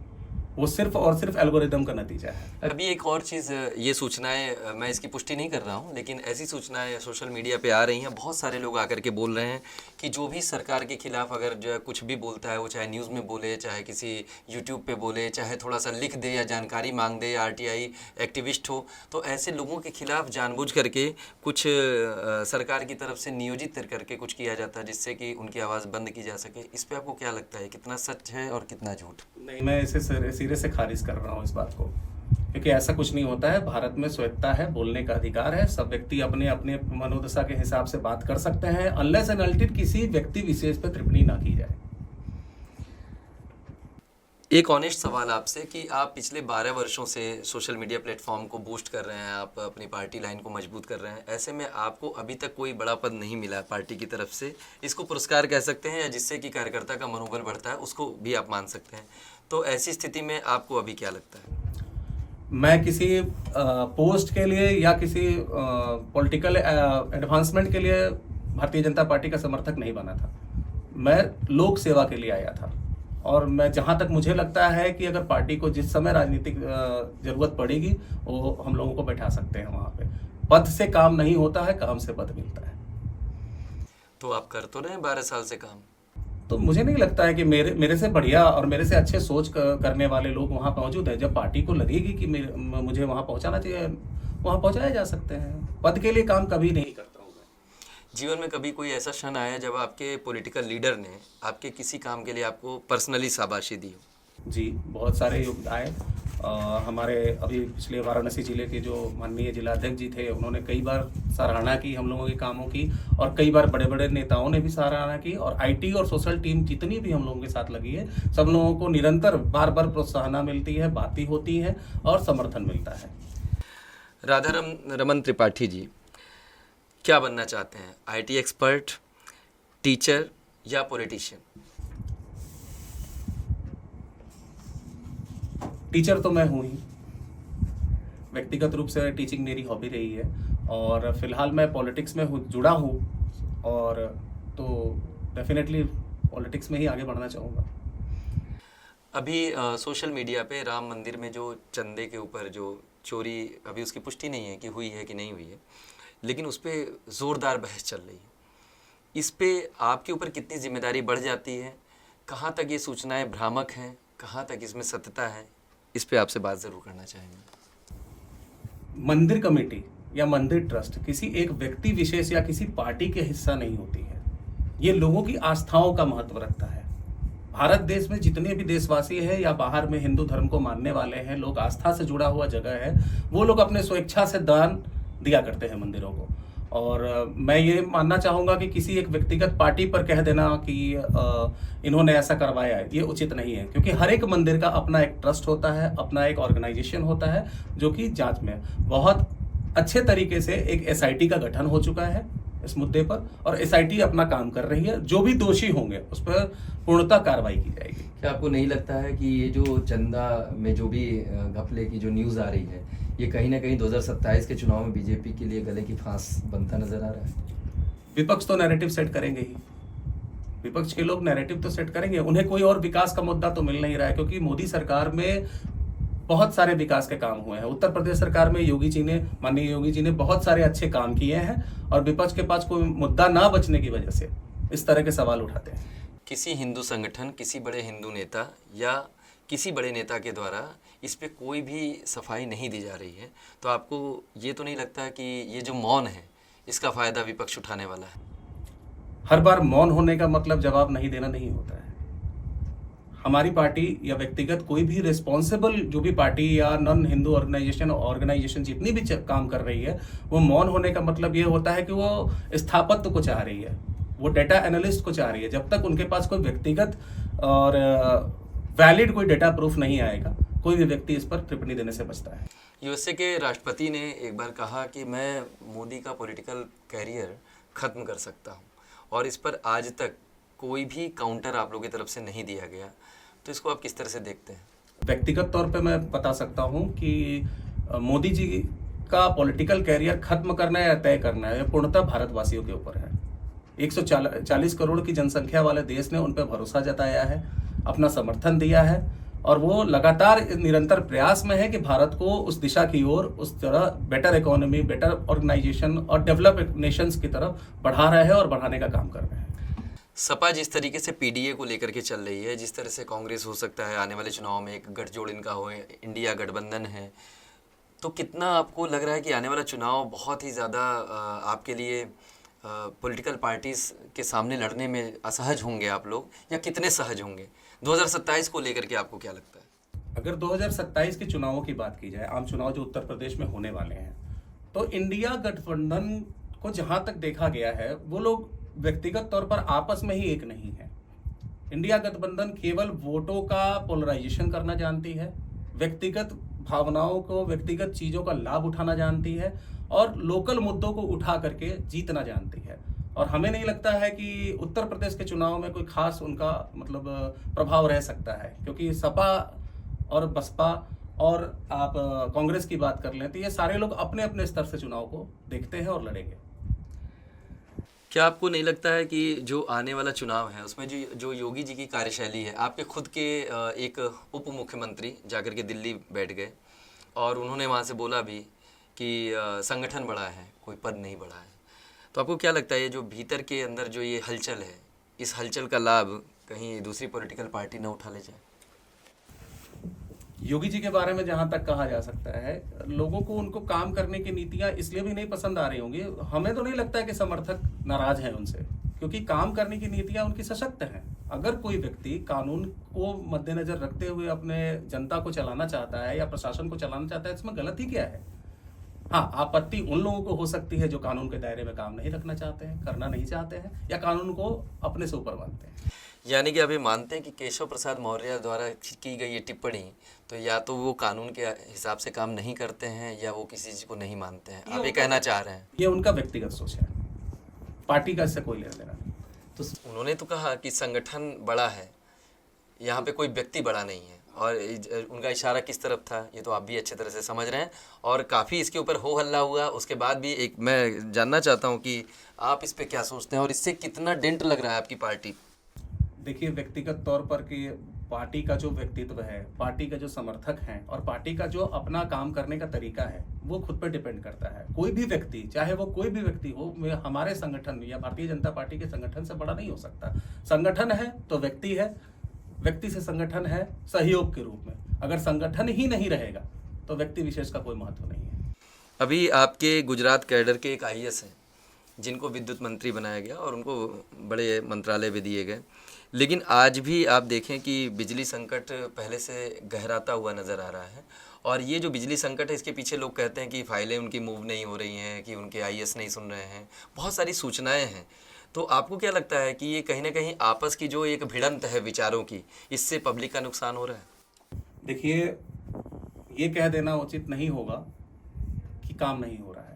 S1: वो सिर्फ और सिर्फ एल्गोरिदम का नतीजा है।
S2: अभी एक और चीज़, ये सूचनाएं, मैं इसकी पुष्टि नहीं कर रहा हूं, लेकिन ऐसी सूचनाएं सोशल मीडिया पे आ रही हैं, बहुत सारे लोग आकर के बोल रहे हैं कि जो भी सरकार के खिलाफ अगर जो है कुछ भी बोलता है, वो चाहे न्यूज़ में बोले, चाहे किसी यूट्यूब पे बोले, चाहे थोड़ा सा लिख दे या जानकारी मांग दे, आरटीआई एक्टिविस्ट हो, तो ऐसे लोगों के खिलाफ जानबूझ करके कुछ सरकार की तरफ से नियोजित करके कुछ किया जाता है जिससे कि उनकी आवाज़ बंद की जा सके। इस पर आपको क्या लगता है, कितना सच है और कितना झूठ?
S1: नहीं, मैं इसे सिरे से खारिज कर रहा हूँ इस बात को, क्योंकि ऐसा कुछ नहीं होता है। भारत में स्वतंत्रता है, बोलने का अधिकार है, सब व्यक्ति अपने अपने मनोदशा के हिसाब से बात कर सकते हैं, अनलेस एंड अनटिल किसी व्यक्ति विशेष पर टिप्पणी ना की जाए।
S2: एक ऑनेस्ट सवाल आपसे कि आप पिछले 12 वर्षों से सोशल मीडिया प्लेटफॉर्म को बूस्ट कर रहे हैं, आप अपनी पार्टी लाइन को मजबूत कर रहे हैं, ऐसे में आपको अभी तक कोई बड़ा पद नहीं मिला पार्टी की तरफ से। इसको पुरस्कार कह सकते हैं या जिससे कि कार्यकर्ता का मनोबल बढ़ता है, उसको भी आप मान सकते हैं। तो ऐसी स्थिति में आपको अभी क्या लगता है?
S1: मैं किसी पोस्ट के लिए या किसी पॉलिटिकल एडवांसमेंट के लिए भारतीय जनता पार्टी का समर्थक नहीं बना था। मैं लोक सेवा के लिए आया था, और मैं जहां तक मुझे लगता है कि अगर पार्टी को जिस समय राजनीतिक जरूरत पड़ेगी, वो हम लोगों को बैठा सकते हैं वहां पे। पद से काम नहीं होता है, काम से पद मिलता है।
S2: तो आप कर तो रहे हैं 12 साल से काम?
S1: तो मुझे नहीं लगता है कि मेरे से बढ़िया और मेरे से अच्छे सोच करने वाले लोग वहां मौजूद हैं। जब पार्टी को लगेगी कि मुझे वहां पहुंचाना चाहिए, वहां पहुंचाए जा सकते हैं। पद के लिए काम कभी नहीं करता हूं मैं।
S2: जीवन में कभी कोई ऐसा क्षण आया जब आपके पॉलिटिकल लीडर ने आपके किसी काम के लिए आपको पर्सनली शाबाशी दी हो?
S1: जी, बहुत सारे योग आए। हमारे अभी पिछले वाराणसी जिले के जो माननीय जिलाध्यक्ष जी थे, उन्होंने कई बार सराहना की हम लोगों के कामों की, और कई बार बड़े बड़े नेताओं ने भी सराहना की, और आईटी और सोशल टीम जितनी भी हम लोगों के साथ लगी है, सब लोगों को निरंतर बार बार प्रोत्साहन मिलती है, बातें होती हैं और समर्थन मिलता है।
S2: राधा रमन त्रिपाठी जी क्या बनना चाहते हैं, आईटी एक्सपर्ट, टीचर या पॉलिटिशियन?
S1: टीचर तो मैं हूँ ही, व्यक्तिगत रूप से टीचिंग मेरी हॉबी रही है, और फिलहाल मैं पॉलिटिक्स में जुड़ा हूँ, और तो डेफिनेटली पॉलिटिक्स में ही आगे बढ़ना चाहूँगा।
S2: अभी सोशल मीडिया पे राम मंदिर में जो चंदे के ऊपर जो चोरी, अभी उसकी पुष्टि नहीं है कि हुई है कि नहीं हुई है, लेकिन उस पर ज़ोरदार बहस चल रही है। इस पे आपके ऊपर कितनी जिम्मेदारी बढ़ जाती है? कहाँ तक ये सूचनाएं भ्रामक हैं, कहाँ तक इसमें सत्यता है? इस पे आपसे बात ज़रूर करना चाहेंगे।
S1: मंदिर कमेटी या मंदिर ट्रस्ट किसी एक व्यक्ति विशेष या किसी पार्टी के हिस्सा नहीं होती है। ये लोगों की आस्थाओं का महत्व रखता है। भारत देश में जितने भी देशवासी हैं या बाहर में हिंदू धर्म को मानने वाले हैं लोग, आस्था से जुड़ा हुआ जगह है, वो लोग अपने स्वेच्छा से दान दिया करते हैं मंदिरों को। और मैं ये मानना चाहूँगा कि किसी एक व्यक्तिगत पार्टी पर कह देना कि इन्होंने ऐसा करवाया है, ये उचित नहीं है, क्योंकि हर एक मंदिर का अपना एक ट्रस्ट होता है, अपना एक ऑर्गेनाइजेशन होता है, जो कि जांच में बहुत अच्छे तरीके से एक एसआईटी का गठन हो चुका है इस मुद्दे पर, और एसआईटी अपना काम कर रही है। जो भी दोषी होंगे उस पर पूर्णतः कार्रवाई की जाएगी।
S3: क्या आपको नहीं लगता है कि ये जो चंदा में जो भी घपले की जो न्यूज़ आ रही है, ये कहीं ना कहीं 2027 के चुनाव में बीजेपी के लिए गले की फांस बनता नजर आ रहा है?
S1: विपक्ष तो नैरेटिव सेट करेंगे ही, विपक्ष के लोग नैरेटिव तो सेट करेंगे। उन्हें कोई और विकास का मुद्दा तो मिल नहीं रहा है, क्योंकि मोदी सरकार में बहुत सारे विकास के काम हुए हैं। उत्तर प्रदेश सरकार में माननीय योगी जी ने बहुत सारे अच्छे काम किए हैं, और विपक्ष के पास कोई मुद्दा ना बचने की वजह से इस तरह के सवाल उठाते हैं।
S2: किसी हिंदू संगठन, किसी बड़े हिंदू नेता या किसी बड़े नेता के द्वारा इस पे कोई भी सफाई नहीं दी जा रही है, तो आपको ये तो नहीं लगता कि ये जो मौन है इसका फ़ायदा विपक्ष उठाने वाला है?
S1: हर बार मौन होने का मतलब जवाब नहीं देना नहीं होता है। हमारी पार्टी या व्यक्तिगत कोई भी रिस्पॉन्सिबल जो भी पार्टी या नॉन हिंदू ऑर्गेनाइजेशन जितनी भी काम कर रही है, वो मौन होने का मतलब ये होता है कि वो स्थापत्य को चाह रही है, वो डेटा एनालिस्ट को चाह रही है। जब तक उनके पास कोई व्यक्तिगत और वैलिड कोई डेटा प्रूफ नहीं आएगा, कोई भी व्यक्ति इस पर टिप्पणी देने से बचता है।
S2: यूएसए के राष्ट्रपति ने एक बार कहा कि मैं मोदी का पॉलिटिकल कैरियर ख़त्म कर सकता हूं, और इस पर आज तक कोई भी काउंटर आप लोगों की तरफ से नहीं दिया गया, तो इसको आप किस तरह से देखते हैं?
S1: व्यक्तिगत तौर पे मैं बता सकता हूं कि मोदी जी का पॉलिटिकल कैरियर खत्म करना या तय करना है, पूर्णतः भारतवासियों के ऊपर है। 140 करोड़ की जनसंख्या वाले देश ने उन पर भरोसा जताया है, अपना समर्थन दिया है, और वो लगातार निरंतर प्रयास में है कि भारत को उस दिशा की ओर, उस तरह बेटर इकोनॉमी, बेटर ऑर्गेनाइजेशन और डेवलप नेशंस की तरफ बढ़ा रहा है और बढ़ाने का काम कर रहे हैं।
S2: सपा जिस तरीके से पीडीए को लेकर के चल रही है, जिस तरह से कांग्रेस हो सकता है आने वाले चुनाव में एक गठजोड़ इनका हो, इंडिया गठबंधन है, तो कितना आपको लग रहा है कि आने वाला चुनाव बहुत ही ज़्यादा आपके लिए पॉलिटिकल पार्टीज़ के सामने लड़ने में असहज होंगे आप लोग, या कितने सहज होंगे 2027 को लेकर के? आपको क्या लगता है?
S1: अगर 2027 के चुनावों की बात की जाए, आम चुनाव जो उत्तर प्रदेश में होने वाले हैं, तो इंडिया गठबंधन को जहां तक देखा गया है, वो लोग व्यक्तिगत तौर पर आपस में ही एक नहीं है। इंडिया गठबंधन केवल वोटों का पोलराइजेशन करना जानती है, व्यक्तिगत भावनाओं को, व्यक्तिगत चीजों का लाभ उठाना जानती है और लोकल मुद्दों को उठा करके जीतना जानती है। और हमें नहीं लगता है कि उत्तर प्रदेश के चुनाव में कोई खास उनका मतलब प्रभाव रह सकता है, क्योंकि सपा और बसपा और आप कांग्रेस की बात कर लें तो ये सारे लोग अपने अपने स्तर से चुनाव को देखते हैं और लड़ेंगे।
S2: क्या आपको नहीं लगता है कि जो आने वाला चुनाव है उसमें जो योगी जी की कार्यशैली है, आपके खुद के एक उप मुख्यमंत्री जाकर के दिल्ली बैठ गए और उन्होंने वहाँ से बोला भी कि संगठन बड़ा है, कोई पद नहीं बड़ा है, तो आपको क्या लगता है ये जो भीतर के अंदर जो ये हलचल है, इस हलचल का लाभ कहीं दूसरी पॉलिटिकल पार्टी न उठा ले जाए?
S1: योगी जी के बारे में जहां तक कहा जा सकता है, लोगों को उनको काम करने की नीतियां इसलिए भी नहीं पसंद आ रही होंगी। हमें तो नहीं लगता है कि समर्थक नाराज हैं उनसे, क्योंकि काम करने की नीतियां उनकी सशक्त हैं। अगर कोई व्यक्ति कानून को मद्देनजर रखते हुए अपने जनता को चलाना चाहता है या प्रशासन को चलाना चाहता है, इसमें गलती क्या है? हाँ, आपत्ति उन लोगों को हो सकती है जो कानून के दायरे में काम नहीं रखना चाहते हैं, करना नहीं चाहते हैं, या कानून को अपने से ऊपर मानते हैं।
S2: यानी कि अभी मानते हैं कि केशव प्रसाद मौर्य द्वारा की गई ये टिप्पणी, तो या तो वो कानून के हिसाब से काम नहीं करते हैं या वो किसी चीज को नहीं मानते हैं, आप ये कहना चाह रहे हैं?
S1: ये उनका व्यक्तिगत सोच है, पार्टी का इससे कोई लेना देना नहीं।
S2: तो उन्होंने तो कहा कि संगठन बड़ा है, यहाँ पे कोई व्यक्ति बड़ा नहीं है, और उनका इशारा किस तरफ था ये तो आप भी अच्छे तरह से समझ रहे हैं, और काफ़ी इसके ऊपर हो हल्ला हुआ। उसके बाद भी एक मैं जानना चाहता हूँ कि आप इस पे क्या सोचते हैं और इससे कितना डेंट लग रहा है आपकी पार्टी?
S1: देखिए, व्यक्तिगत तौर पर कि पार्टी का जो व्यक्तित्व है, पार्टी का जो समर्थक हैं और पार्टी का जो अपना काम करने का तरीका है, वो खुद पर डिपेंड करता है। कोई भी व्यक्ति, चाहे वो कोई भी व्यक्ति हो, हमारे संगठन या भारतीय जनता पार्टी के संगठन से बड़ा नहीं हो सकता। संगठन है तो व्यक्ति है, व्यक्ति से संगठन है सहयोग के रूप में। अगर संगठन ही नहीं रहेगा तो व्यक्ति विशेष का कोई महत्व नहीं है।
S2: अभी आपके गुजरात कैडर के एक IAS हैं जिनको विद्युत मंत्री बनाया गया और उनको बड़े मंत्रालय भी दिए गए, लेकिन आज भी आप देखें कि बिजली संकट पहले से गहराता हुआ नज़र आ रहा है। और ये जो बिजली संकट है, इसके पीछे लोग कहते हैं कि फाइलें उनकी मूव नहीं हो रही हैं, कि उनके IAS नहीं सुन रहे हैं, बहुत सारी सूचनाएं हैं। तो आपको क्या लगता है कि ये कहीं ना कहीं आपस की जो एक भिड़ंत है विचारों की, इससे पब्लिक का नुकसान हो रहा है?
S1: देखिए, ये कह देना उचित नहीं होगा कि काम नहीं हो रहा है।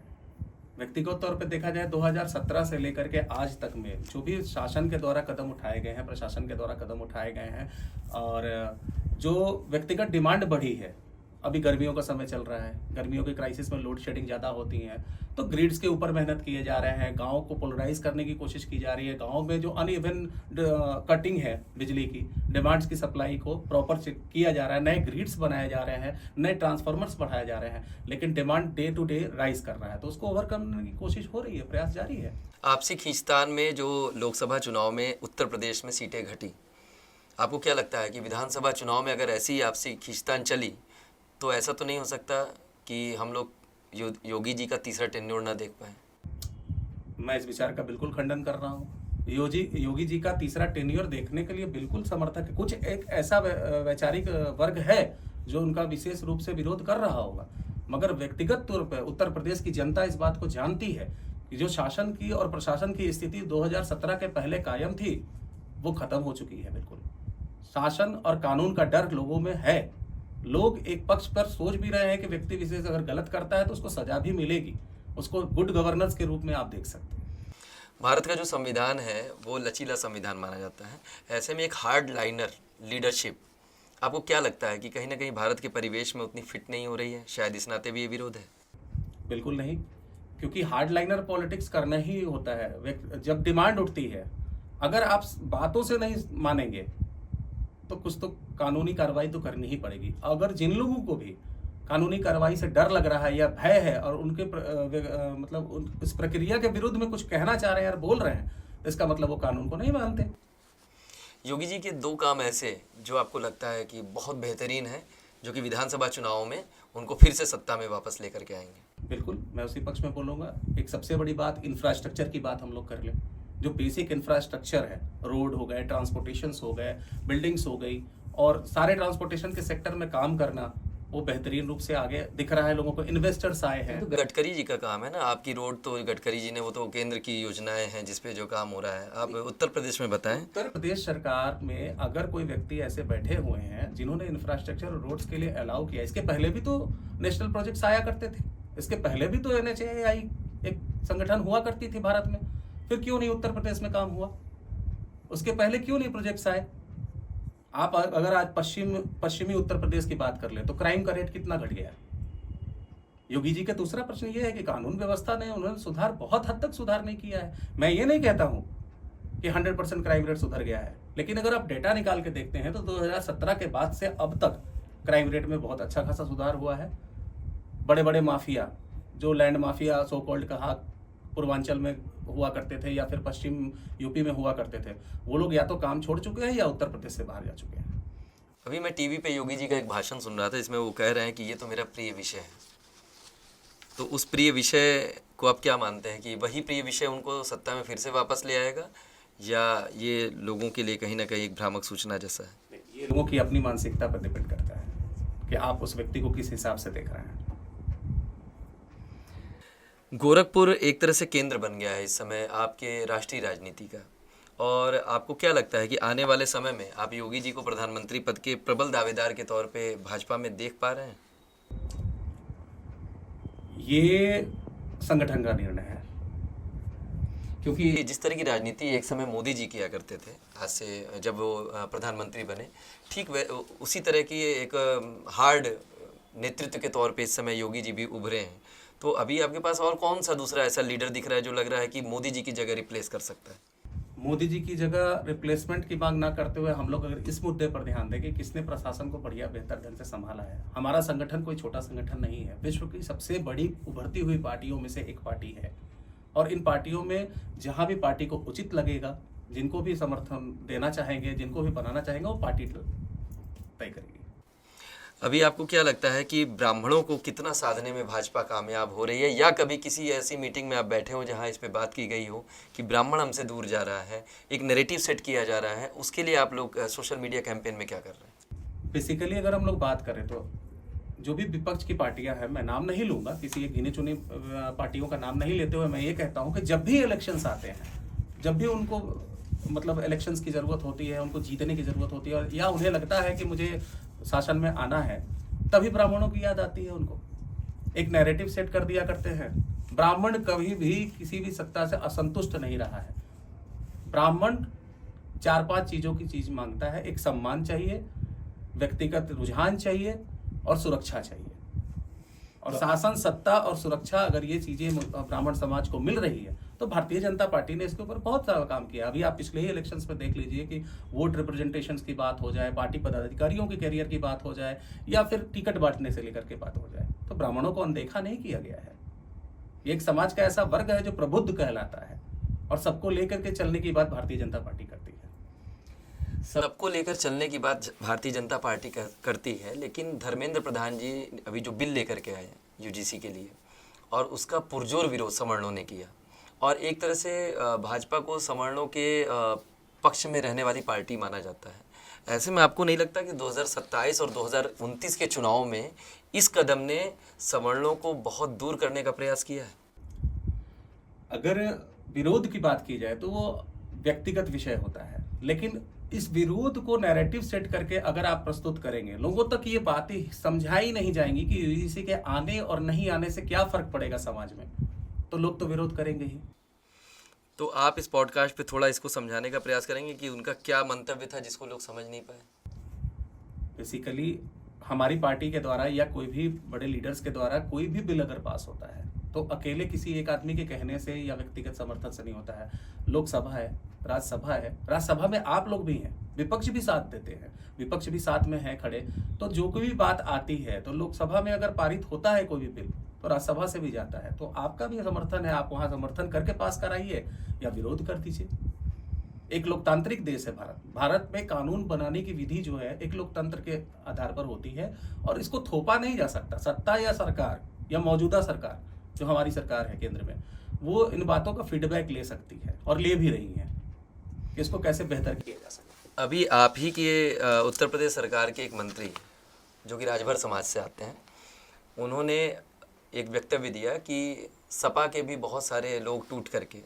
S1: व्यक्तिगत तौर पे देखा जाए 2017 से लेकर के आज तक में जो भी शासन के द्वारा कदम उठाए गए हैं, प्रशासन के द्वारा कदम उठाए गए हैं, और जो व्यक्तिगत डिमांड बढ़ी है, अभी गर्मियों का समय चल रहा है, गर्मियों के क्राइसिस में लोड शेडिंग ज़्यादा होती हैं, तो ग्रिड्स के ऊपर मेहनत किए जा रहे हैं, गाँव को पोलराइज करने की कोशिश की जा रही है, गाँव में जो अनइवन कटिंग है बिजली की, डिमांड्स की सप्लाई को प्रॉपर किया जा रहा है, नए ग्रिड्स बनाए जा रहे हैं, नए ट्रांसफार्मर्स बढ़ाए जा रहे हैं, लेकिन demand day to day rise कर रहा है, तो उसको ओवरकम करने की कोशिश हो रही है, प्रयास जारी है।
S2: आपसी खींचतान में जो लोकसभा चुनाव में उत्तर प्रदेश में सीटें घटी, आपको क्या लगता है कि विधानसभा चुनाव में अगर ऐसी आपसी खींचतान चली तो ऐसा तो नहीं हो सकता कि हम लोग योगी जी का तीसरा टेन्योर ना देख पाए?
S1: मैं इस विचार का बिल्कुल खंडन कर रहा हूँ। योगी जी का तीसरा टेन्योर देखने के लिए बिल्कुल समर्थक है। कुछ एक ऐसा वैचारिक वर्ग है जो उनका विशेष रूप से विरोध कर रहा होगा, मगर व्यक्तिगत तौर पर उत्तर प्रदेश की जनता इस बात को जानती है कि जो शासन की और प्रशासन की स्थिति 2017 के पहले कायम थी, वो खत्म हो चुकी है। बिल्कुल शासन और कानून का डर लोगों में है। लोग एक पक्ष पर सोच भी रहे हैं कि व्यक्ति विशेष अगर गलत करता है तो उसको सजा भी मिलेगी, उसको गुड गवर्नेंस के रूप में आप देख सकते हैं।
S2: भारत का जो संविधान है वो लचीला संविधान माना जाता है, ऐसे में एक हार्ड लाइनर लीडरशिप, आपको क्या लगता है कि कहीं ना कहीं भारत के परिवेश में उतनी फिट नहीं हो रही है? शायद इस नाते भी ये विरोध है।
S1: बिल्कुल नहीं, क्योंकि हार्ड लाइनर पॉलिटिक्स करना ही होता है। जब डिमांड उठती है, अगर आप बातों से नहीं मानेंगे तो कुछ तो कानूनी कार्रवाई तो करनी ही पड़ेगी। अगर जिन लोगों को भी कानूनी कार्रवाई से डर लग रहा है या भय है और उनके इस प्रक्रिया के विरुद्ध में कुछ कहना चाह रहे हैं और बोल रहे हैं, तो इसका मतलब वो कानून को नहीं मानते।
S2: योगी जी के 2 काम ऐसे जो आपको लगता है कि बहुत बेहतरीन है, जो कि विधानसभा चुनाव में उनको फिर से सत्ता में वापस लेकर के आएंगे।
S1: बिल्कुल, मैं उसी पक्ष में बोलूँगा। एक सबसे बड़ी बात इंफ्रास्ट्रक्चर की बात हम लोग कर लें। जो बेसिक इंफ्रास्ट्रक्चर है, रोड हो गए, ट्रांसपोर्टेशंस हो गए, बिल्डिंग्स हो गई, और सारे ट्रांसपोर्टेशन के सेक्टर में काम करना, वो बेहतरीन रूप से आगे दिख रहा है। लोगों को इन्वेस्टर्स आए हैं।
S2: तो गडकरी जी का काम है ना, आपकी रोड तो गडकरी जी ने, वो तो केंद्र की योजनाएं हैं जिस पे जो काम हो रहा है। आप उत्तर प्रदेश में बताएं।
S1: उत्तर प्रदेश सरकार में अगर कोई व्यक्ति ऐसे बैठे हुए हैं जिन्होंने इंफ्रास्ट्रक्चर और रोड्स के लिए अलाउ किया, इसके पहले भी तो नेशनल प्रोजेक्ट्स आया करते थे, इसके पहले भी तो NHAI एक संगठन हुआ करती थी भारत में, फिर क्यों नहीं उत्तर प्रदेश में काम हुआ? उसके पहले क्यों नहीं प्रोजेक्ट्स आए? आप अगर आज पश्चिमी उत्तर प्रदेश की बात कर ले तो क्राइम का रेट कितना घट गया? योगी जी का दूसरा प्रश्न ये है कि कानून व्यवस्था ने उन्होंने बहुत हद तक सुधार नहीं किया है। मैं ये नहीं कहता हूं कि 100% क्राइम रेट सुधर गया है, लेकिन अगर आप डेटा निकाल के देखते हैं तो 2017 के बाद से अब तक क्राइम रेट में बहुत अच्छा खासा सुधार हुआ है। बड़े बड़े माफिया, जो लैंड माफिया सो कॉल्ड कहा पूर्वांचल में हुआ करते थे या फिर पश्चिम यूपी में हुआ करते थे, वो लोग या तो काम छोड़ चुके हैं या उत्तर प्रदेश से बाहर जा चुके हैं।
S2: अभी मैं टीवी पे योगी जी का एक भाषण सुन रहा था, इसमें वो कह रहे हैं कि ये तो मेरा प्रिय विषय है। तो उस प्रिय विषय को आप क्या मानते हैं कि वही प्रिय विषय उनको सत्ता में फिर से वापस ले आएगा, या ये लोगों के लिए कहीं ना कहीं एक भ्रामक सूचना जैसा है?
S1: ये लोगों की अपनी मानसिकता पर डिपेंड करता है कि आप उस व्यक्ति को किस हिसाब से देख रहे हैं।
S2: गोरखपुर एक तरह से केंद्र बन गया है इस समय आपके राष्ट्रीय राजनीति का, और आपको क्या लगता है कि आने वाले समय में आप योगी जी को प्रधानमंत्री पद के प्रबल दावेदार के तौर पे भाजपा में देख पा रहे हैं?
S1: ये संगठन का निर्णय है, क्योंकि
S2: जिस तरह की राजनीति एक समय मोदी जी किया करते थे, आज से जब वो प्रधानमंत्री बने, ठीक उसी तरह की एक हार्ड नेतृत्व के तौर पे इस समय योगी जी भी उभरे हैं। तो अभी आपके पास और कौन सा दूसरा ऐसा लीडर दिख रहा है जो लग रहा है कि मोदी जी की जगह रिप्लेस कर सकता है?
S1: मोदी जी की जगह रिप्लेसमेंट की मांग ना करते हुए हम लोग अगर इस मुद्दे पर ध्यान दें कि किसने प्रशासन को बढ़िया बेहतर ढंग से संभाला है। हमारा संगठन कोई छोटा संगठन नहीं है, विश्व की सबसे बड़ी उभरती हुई पार्टियों में से एक पार्टी है, और इन पार्टियों में जहां भी पार्टी को उचित लगेगा, जिनको भी समर्थन देना चाहेंगे, जिनको भी बनाना चाहेंगे, वो पार्टी तय करेगी।
S2: अभी आपको क्या लगता है कि ब्राह्मणों को कितना साधने में भाजपा कामयाब हो रही है, या कभी किसी ऐसी मीटिंग में आप बैठे हो जहां इस पे बात की गई हो कि ब्राह्मण हमसे दूर जा रहा है, एक नैरेटिव सेट किया जा रहा है, उसके लिए आप लोग सोशल मीडिया कैंपेन में क्या कर रहे हैं?
S1: बेसिकली अगर हम लोग बात करें तो जो भी विपक्ष की पार्टियां हैं, मैं नाम नहीं लूंगा, किसी एक गिने चुने पार्टियों का नाम नहीं लेते हुए मैं ये कहता हूं कि जब भी इलेक्शंस आते हैं, जब भी उनको मतलब इलेक्शंस की ज़रूरत होती है, उनको जीतने की ज़रूरत होती है, या उन्हें लगता है कि मुझे शासन में आना है, तभी ब्राह्मणों की याद आती है। उनको एक नैरेटिव सेट कर दिया करते हैं। ब्राह्मण कभी भी किसी भी सत्ता से असंतुष्ट नहीं रहा है। ब्राह्मण 4-5 चीज़ों की चीज़ मांगता है। एक सम्मान चाहिए, व्यक्तिगत रुझान चाहिए, और सुरक्षा चाहिए। और शासन, सत्ता और सुरक्षा, अगर ये चीजें ब्राह्मण समाज को मिल रही है तो भारतीय जनता पार्टी ने इसके ऊपर बहुत सारा काम किया। अभी आप पिछले ही इलेक्शंस में देख लीजिए कि वोट रिप्रेजेंटेशन की बात हो जाए, पार्टी पदाधिकारियों के कैरियर की बात हो जाए, या फिर टिकट बांटने से लेकर के बात हो जाए, तो ब्राह्मणों को अनदेखा नहीं किया गया है। ये एक समाज का ऐसा वर्ग है जो प्रबुद्ध कहलाता है, और सबको लेकर के चलने की बात भारतीय जनता पार्टी करती है।
S2: सबको लेकर चलने की बात भारतीय जनता पार्टी करती है, लेकिन धर्मेंद्र प्रधान जी अभी जो बिल लेकर के आए हैं यूजीसी के लिए, और उसका पुरजोर विरोध सवर्णों ने किया, और एक तरह से भाजपा को सवर्णों के पक्ष में रहने वाली पार्टी माना जाता है। ऐसे में आपको नहीं लगता कि 2027 और 2029 के चुनाव में इस कदम ने सवर्णों को बहुत दूर करने का प्रयास किया है?
S1: अगर विरोध की बात की जाए तो वो व्यक्तिगत विषय होता है, लेकिन इस विरोध को नैरेटिव सेट करके अगर आप प्रस्तुत करेंगे, लोगों तक ये बातें समझाई नहीं जाएंगी कि यूजीसी के आने और नहीं आने से क्या फर्क पड़ेगा समाज में, तो लोग तो विरोध करेंगे ही।
S2: तो आप इस पॉडकास्ट पे थोड़ा इसको समझाने का प्रयास करेंगे कि उनका क्या मंतव्य था जिसको लोग समझ नहीं पाए?
S1: बेसिकली हमारी पार्टी के द्वारा या कोई भी बड़े लीडर्स के द्वारा कोई भी बिल अगर पास होता है तो अकेले किसी एक आदमी के कहने से या व्यक्तिगत समर्थन से नहीं होता है। लोकसभा है, राज्यसभा है, राज्यसभा में आप लोग भी हैं, विपक्ष भी साथ देते हैं, विपक्ष भी साथ में है खड़े। तो जो कोई भी बात आती है तो लोकसभा में अगर पारित होता है कोई भी बिल तो राज्यसभा से भी जाता है, तो आपका भी समर्थन है, आप वहां समर्थन करके पास कराइए या विरोध कर दीजिए। एक लोकतांत्रिक देश है भारत। भारत में कानून बनाने की विधि जो है एक लोकतंत्र के आधार पर होती है और इसको थोपा नहीं जा सकता। सत्ता या सरकार या मौजूदा सरकार जो हमारी सरकार है केंद्र में, वो इन बातों का फीडबैक ले सकती है और ले भी रही है कि इसको कैसे बेहतर किया जा सकता है।
S3: अभी आप ही के उत्तर प्रदेश सरकार के एक मंत्री जो कि राजभर समाज से आते हैं, उन्होंने एक वक्तव्य दिया कि सपा के भी बहुत सारे लोग टूट करके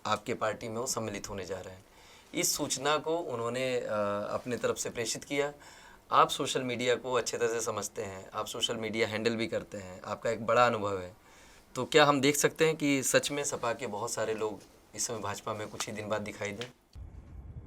S3: आपके पार्टी में वो सम्मिलित होने जा रहे हैं। इस सूचना को उन्होंने अपने तरफ से प्रेषित किया। आप सोशल मीडिया को अच्छे तरह से समझते हैं, आप सोशल मीडिया हैंडल भी करते हैं, आपका एक बड़ा अनुभव है, तो क्या हम देख सकते हैं कि सच में सपा के बहुत सारे लोग इस समय भाजपा में कुछ ही दिन बाद दिखाई दें?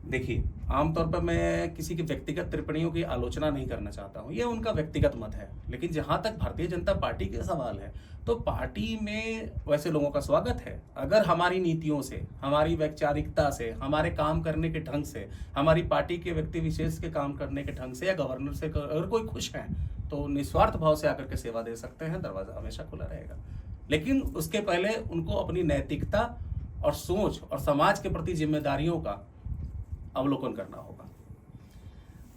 S1: देखिए, आमतौर पर मैं किसी की व्यक्तिगत टिप्पणियों की आलोचना नहीं करना चाहता हूँ, ये उनका व्यक्तिगत मत है। लेकिन जहाँ तक भारतीय जनता पार्टी के सवाल है, तो पार्टी में वैसे लोगों का स्वागत है अगर हमारी नीतियों से, हमारी वैचारिकता से, हमारे काम करने के ढंग से, हमारी पार्टी के व्यक्ति विशेष के काम करने के ढंग से या गवर्नर से अगर कोई खुश है तो निस्वार्थ भाव से आकर के सेवा दे सकते हैं, दरवाजा हमेशा खुला रहेगा। लेकिन उसके पहले उनको अपनी नैतिकता और सोच और समाज के प्रति जिम्मेदारियों का अवलोकन करना होगा।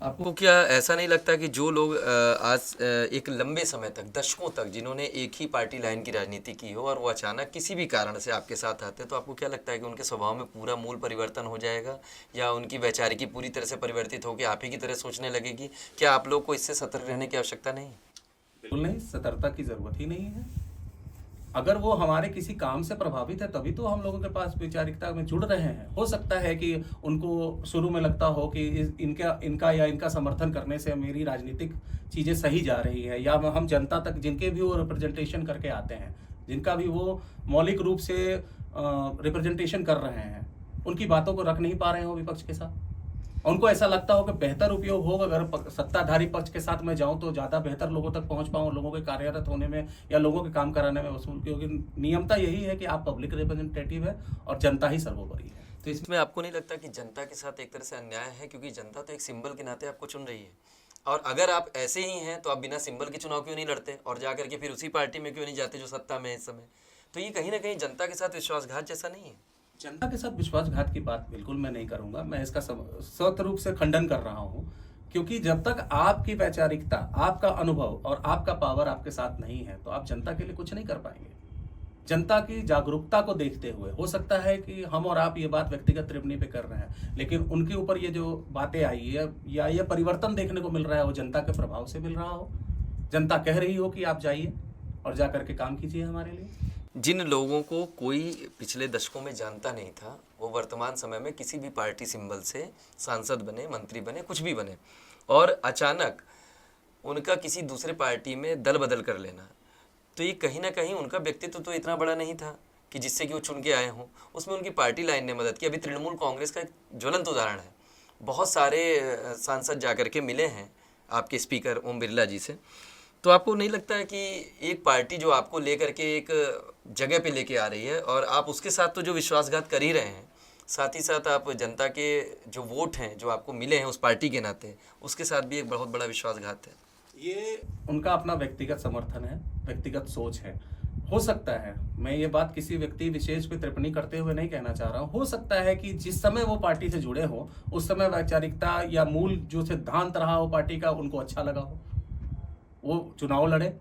S3: आपको क्या ऐसा नहीं लगता कि जो लोग आज एक लंबे समय तक, दशकों तक, जिन्होंने एक ही पार्टी लाइन की राजनीति की हो और वो अचानक किसी भी कारण से आपके साथ आते हैं, तो आपको क्या लगता है कि उनके स्वभाव में पूरा मूल परिवर्तन हो जाएगा या उनकी वैचारिकी पूरी तरह से परिवर्तित होकर आप ही की तरह सोचने लगेगी? क्या आप लोग को इससे सतर्क रहने की आवश्यकता नहीं?
S1: बिल्कुल नहीं, सतर्कता की जरूरत ही नहीं है। अगर वो हमारे किसी काम से प्रभावित है तभी तो हम लोगों के पास वैचारिकता में जुड़ रहे हैं। हो सकता है कि उनको शुरू में लगता हो कि इनका समर्थन करने से मेरी राजनीतिक चीज़ें सही जा रही है, या हम जनता तक जिनके भी वो रिप्रेजेंटेशन करके आते हैं, जिनका भी वो मौलिक रूप से रिप्रेजेंटेशन कर रहे हैं, उनकी बातों को रख नहीं पा रहे हो विपक्ष के साथ। उनको ऐसा लगता हो कि बेहतर उपयोग होगा अगर सत्ताधारी पक्ष के साथ मैं जाऊं तो ज़्यादा बेहतर लोगों तक पहुंच पाऊं, लोगों के कार्यरत होने में या लोगों के काम कराने में वसूल, क्योंकि नियमता यही है कि आप पब्लिक रिप्रेजेंटेटिव है और जनता ही सर्वोपरि है।
S3: तो इसमें आपको नहीं लगता कि जनता के साथ एक तरह से अन्याय है, क्योंकि जनता तो एक सिंबल के नाते आपको चुन रही है, और अगर आप ऐसे ही हैं तो आप बिना सिंबल के चुनाव क्यों नहीं लड़ते और जा करके फिर उसी पार्टी में क्यों नहीं जाते जो सत्ता में है इस समय? तो ये कहीं ना कहीं जनता के साथ विश्वासघात जैसा नहीं है?
S1: जनता के साथ विश्वासघात की बात बिल्कुल मैं नहीं करूंगा, मैं इसका सख्त रूप से खंडन कर रहा हूं, क्योंकि जब तक आपकी वैचारिकता, आपका अनुभव और आपका पावर आपके साथ नहीं है तो आप जनता के लिए कुछ नहीं कर पाएंगे। जनता की जागरूकता को देखते हुए हो सकता है कि हम और आप ये बात व्यक्तिगत टिप्पणी पे कर रहे हैं, लेकिन उनके ऊपर ये जो बातें आई है या ये परिवर्तन देखने को मिल रहा है वो जनता के प्रभाव से मिल रहा हो। जनता कह रही हो कि आप जाइए और जा करके काम कीजिए हमारे लिए।
S3: जिन लोगों को कोई पिछले दशकों में जानता नहीं था, वो वर्तमान समय में किसी भी पार्टी सिंबल से सांसद बने, मंत्री बने, कुछ भी बने, और अचानक उनका किसी दूसरे पार्टी में दल बदल कर लेना, तो ये कहीं ना कहीं उनका व्यक्तित्व तो इतना बड़ा नहीं था कि जिससे कि वो चुन के आए हों, उसमें उनकी पार्टी लाइन ने मदद की। अभी तृणमूल कांग्रेस का एक ज्वलंत उदाहरण है। बहुत सारे सांसद जा कर के मिले हैं आपके स्पीकर ओम बिरला जी से, तो आपको नहीं लगता है कि एक पार्टी जो आपको लेकर के एक जगह पे लेके आ रही है और आप उसके साथ तो जो विश्वासघात कर ही रहे हैं, साथ ही साथ आप जनता के जो वोट हैं जो आपको मिले हैं उस पार्टी के नाते, उसके साथ भी एक बहुत बड़ा विश्वासघात है?
S1: ये उनका अपना व्यक्तिगत समर्थन है, व्यक्तिगत सोच है। हो सकता है, मैं ये बात किसी व्यक्ति विशेष पे टिप्पणी करते हुए नहीं कहना चाह रहा हूँ, हो सकता है कि जिस समय वो पार्टी से जुड़े हो उस समय वैचारिकता या मूल जो सिद्धांत रहा हो पार्टी का उनको अच्छा लगा हो, वो चुनाव लड़े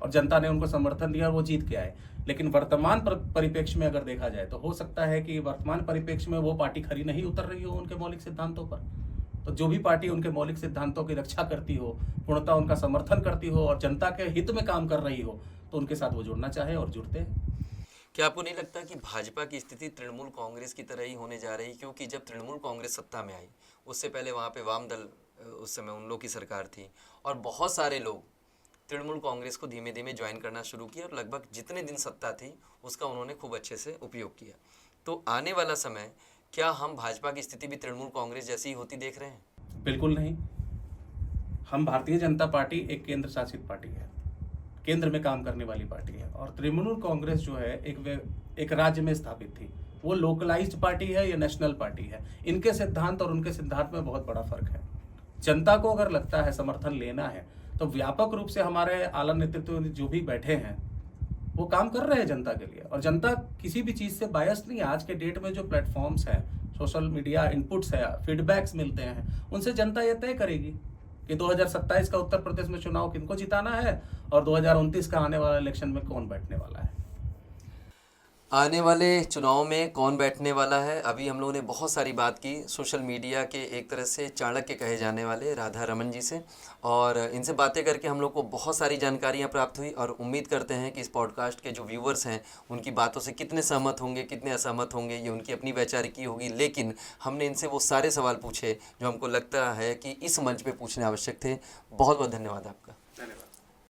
S1: और जनता ने उनको समर्थन दिया और वो जीत के आए। लेकिन वर्तमान परिप्रेक्ष्य में अगर देखा जाए तो हो सकता है कि वर्तमान परिप्रेक्ष्य में वो पार्टी खरी नहीं उतर रही हो उनके मौलिक सिद्धांतों पर। तो जो भी पार्टी उनके मौलिक सिद्धांतों की रक्षा करती हो, पूर्णतः उनका समर्थन करती हो और जनता के हित में काम कर रही हो, तो उनके साथ वो जुड़ना चाहे और जुड़ते हैं।
S3: क्या आपको नहीं लगता कि भाजपा की स्थिति तृणमूल कांग्रेस की तरह ही होने जा रही? क्योंकि जब तृणमूल कांग्रेस सत्ता में आई, उससे पहले वहाँ पे वाम दल, उस समय उन लोग की सरकार थी, और बहुत सारे लोग तृणमूल कांग्रेस को धीमे धीमे ज्वाइन करना शुरू किया और लगभग जितने दिन सत्ता थी उसका उन्होंने खूब अच्छे से उपयोग किया। तो आने वाला समय, क्या हम भाजपा की स्थिति भी तृणमूल कांग्रेस जैसी ही होती देख रहे हैं?
S1: बिल्कुल नहीं। हम भारतीय जनता पार्टी एक केंद्र शासित पार्टी है, केंद्र में काम करने वाली पार्टी है, और तृणमूल कांग्रेस जो है एक राज्य में स्थापित थी, वो लोकलाइज्ड पार्टी है या नेशनल पार्टी है। इनके सिद्धांत और उनके सिद्धांत में बहुत बड़ा फर्क है। जनता को अगर लगता है समर्थन लेना है तो व्यापक रूप से हमारे आला नेतृत्व में जो भी बैठे हैं वो काम कर रहे हैं जनता के लिए, और जनता किसी भी चीज़ से बायस नहीं है। आज के डेट में जो प्लेटफॉर्म्स हैं, सोशल मीडिया इनपुट्स है, फीडबैक्स मिलते हैं, उनसे जनता ये तय करेगी कि 2027 का उत्तर प्रदेश में चुनाव किनको जिताना है और 2029 का आने वाला इलेक्शन में कौन बैठने वाला है।
S2: आने वाले चुनाव में कौन बैठने वाला है, अभी हम लोगों ने बहुत सारी बात की सोशल मीडिया के एक तरह से चाणक्य कहे जाने वाले राधा रमन जी से, और इनसे बातें करके हम लोग को बहुत सारी जानकारियां प्राप्त हुई। और उम्मीद करते हैं कि इस पॉडकास्ट के जो व्यूवर्स हैं उनकी बातों से कितने सहमत होंगे, कितने असहमत होंगे, ये उनकी अपनी वैचारिकी होगी। लेकिन हमने इनसे वो सारे सवाल पूछे जो हमको लगता है कि इस मंच पर पूछने आवश्यक थे। बहुत बहुत धन्यवाद आपका।
S1: धन्यवाद।